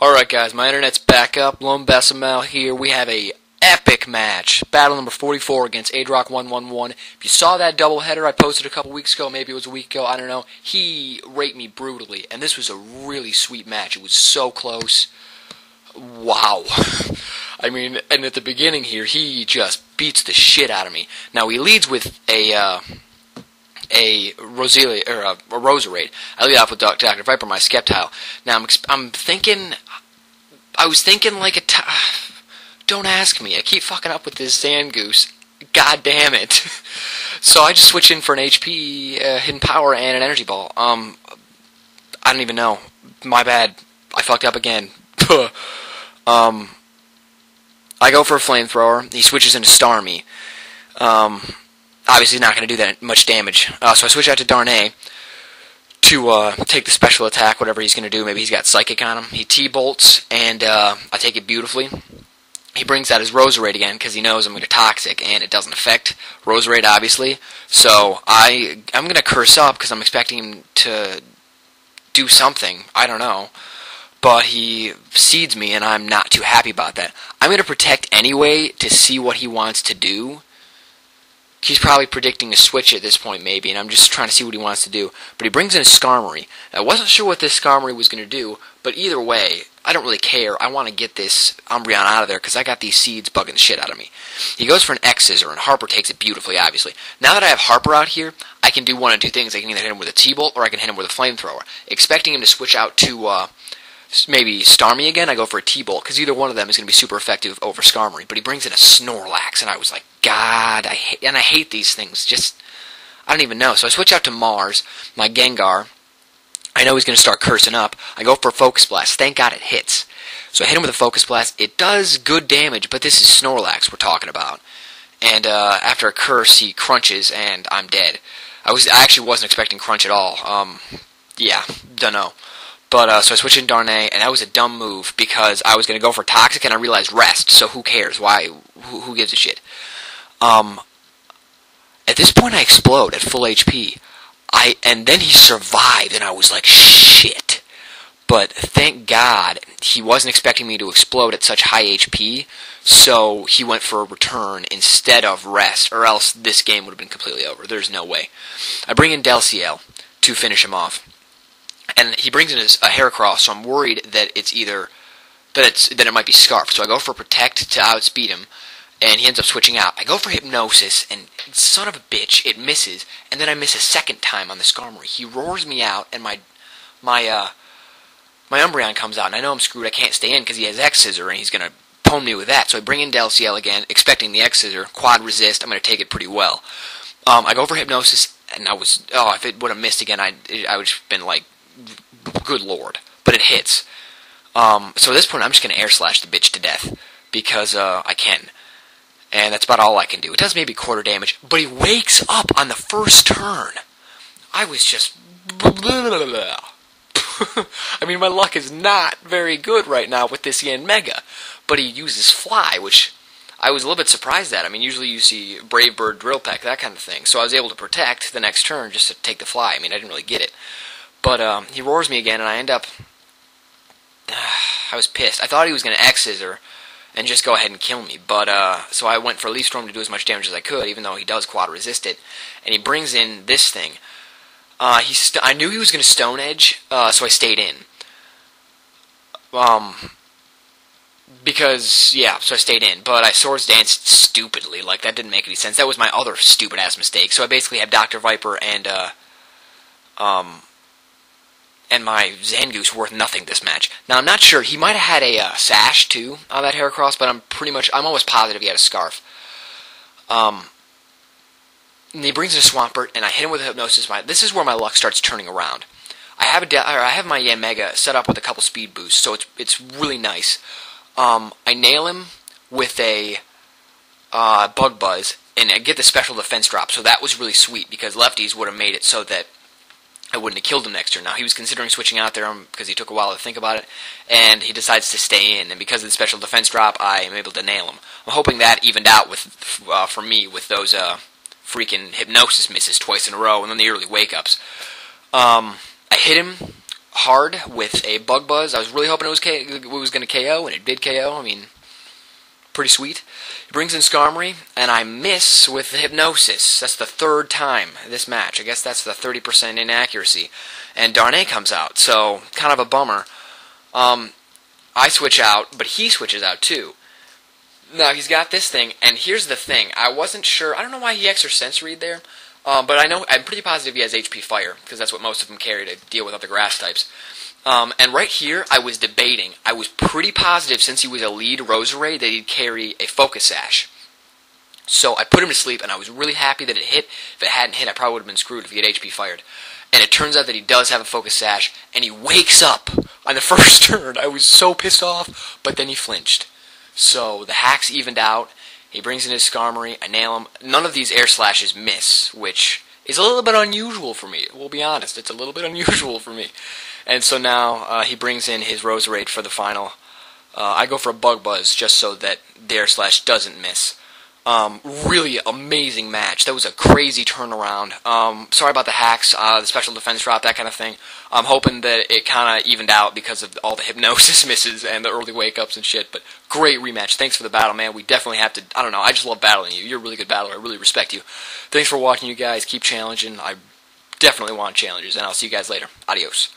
Alright guys, my internet's back up. LoneBesamell here. We have a epic match. Battle number 44 against adroc111. If you saw that doubleheader I posted a couple weeks ago, maybe it was a week ago, I don't know, he raped me brutally. And this was a really sweet match. It was so close. Wow. I mean, and at the beginning here, he just beats the shit out of me. Now he leads with a Roserade. I lead off with Dr. Viper, my Skeptile. Now I was thinking like don't ask me. I keep fucking up with this Zangoose. God damn it. So I just switch in for an HP, Hidden Power, and an Energy Ball. I don't even know. My bad. I fucked up again. I go for a Flamethrower. He switches into Starmie. Obviously, he's not going to do that much damage. So I switch out to Darnay to take the special attack, whatever he's going to do. Maybe he's got Psychic on him. He T-bolts, and I take it beautifully. He brings out his Roserade again, because he knows I'm going to Toxic, and it doesn't affect Roserade, obviously. So I'm going to curse up, because I'm expecting him to do something. I don't know. But he seeds me, and I'm not too happy about that. I'm going to Protect anyway to see what he wants to do. He's probably predicting a switch at this point, maybe, and I'm just trying to see what he wants to do. But he brings in a Skarmory. I wasn't sure what this Skarmory was going to do, but either way, I don't really care. I want to get this Umbreon out of there, because I got these seeds bugging the shit out of me. He goes for an X-Scissor, and Harper takes it beautifully, obviously. Now that I have Harper out here, I can do one of two things. I can either hit him with a T-Bolt, or I can hit him with a Flamethrower. Expecting him to switch out to maybe Starmie again, I go for a T-Bolt, because either one of them is going to be super effective over Skarmory. But he brings in a Snorlax, and I was like, God, I hate these things. Just, I don't even know. So I switch out to Mars, my Gengar. I know he's going to start cursing up. I go for a Focus Blast. Thank God it hits. So I hit him with a Focus Blast. It does good damage, but this is Snorlax we're talking about. And after a curse, he crunches, and I'm dead. I actually wasn't expecting crunch at all. Yeah, dunno. But, so I switched in Darnay, and that was a dumb move, because I was going to go for Toxic, and I realized Rest, so who cares? Why? Who gives a shit? At this point, I explode at full HP. And then he survived, and I was like, shit. But thank God, he wasn't expecting me to explode at such high HP, so he went for a return instead of Rest, or else this game would have been completely over. There's no way. I bring in Delciel to finish him off. And he brings in a Heracross, so I'm worried that it's either that it might be Scarf. So I go for Protect to outspeed him, and he ends up switching out. I go for Hypnosis, and son of a bitch, it misses. And then I miss a second time on the Skarmory. He roars me out, and my Umbreon comes out, and I know I'm screwed. I can't stay in because he has X-Scissor, and he's gonna pwn me with that. So I bring in Delciel again, expecting the X-Scissor, Quad Resist. I'm gonna take it pretty well. I go for Hypnosis, and if it would have missed again, I would have been like, good lord. But it hits. So at this point, I'm just going to Air Slash the bitch to death. Because I can. And that's about all I can do. It does maybe quarter damage. But he wakes up on the first turn. I was just... I mean, my luck is not very good right now with this Yanmega. But he uses Fly, which I was a little bit surprised at. I mean, usually you see Brave Bird, Drill Peck, that kind of thing. So I was able to Protect the next turn just to take the Fly. I mean, I didn't really get it. But he roars me again, and I end up... I was pissed. I thought he was going to X-Scissor and just go ahead and kill me. But so I went for Leaf Storm to do as much damage as I could, even though he does Quad Resist it. And he brings in this thing. I knew he was going to Stone Edge, so I stayed in. Because, yeah, so I stayed in. But I Swords Danced stupidly. Like, that didn't make any sense. That was my other stupid-ass mistake. So I basically had Dr. Viper and my Zangoose worth nothing this match. Now, I'm not sure. He might have had a Sash, too, on that Heracross, but I'm almost positive he had a Scarf. And he brings in a Swampert, and I hit him with a Hypnosis. This is where my luck starts turning around. I have my Yanmega set up with a couple speed boosts, so it's really nice. I nail him with a Bug Buzz, and I get the special defense drop, so that was really sweet, because lefties would have made it so that I wouldn't have killed him next turn. Now, he was considering switching out there because he took a while to think about it, and he decides to stay in, and because of the special defense drop, I am able to nail him. I'm hoping that evened out for me with those freaking Hypnosis misses twice in a row, and then the early wake-ups. I hit him hard with a Bug Buzz. I was really hoping it was going to KO, and it did KO. I mean, pretty sweet. He brings in Skarmory, and I miss with the Hypnosis. That's the third time this match. I guess that's the 30% inaccuracy. And Darnay comes out, so kind of a bummer. I switch out, but he switches out too. Now, he's got this thing, and here's the thing. I wasn't sure. I don't know why he Extra Sense Read there, but I'm pretty positive he has HP Fire, because that's what most of them carry to deal with other grass types. And right here, I was debating. I was pretty positive, since he was a lead Roserade, that he'd carry a Focus Sash. So I put him to sleep, and I was really happy that it hit. If it hadn't hit, I probably would have been screwed if he had HP Fired. And it turns out that he does have a Focus Sash, and he wakes up on the first turn. I was so pissed off, but then he flinched. So the hacks evened out. He brings in his Skarmory. I nail him. None of these air slashes miss, which is a little bit unusual for me. We'll be honest. It's a little bit unusual for me. And so now he brings in his Roserade for the final. I go for a Bug Buzz just so that the air slash doesn't miss. Really amazing match. That was a crazy turnaround. Sorry about the hacks, the special defense drop, that kind of thing. I'm hoping that it kind of evened out because of all the Hypnosis misses and the early wake-ups and shit, but great rematch. Thanks for the battle, man. We definitely have to, I don't know, I just love battling you. You're a really good battler. I really respect you. Thanks for watching, you guys. Keep challenging. I definitely want challenges, and I'll see you guys later. Adios.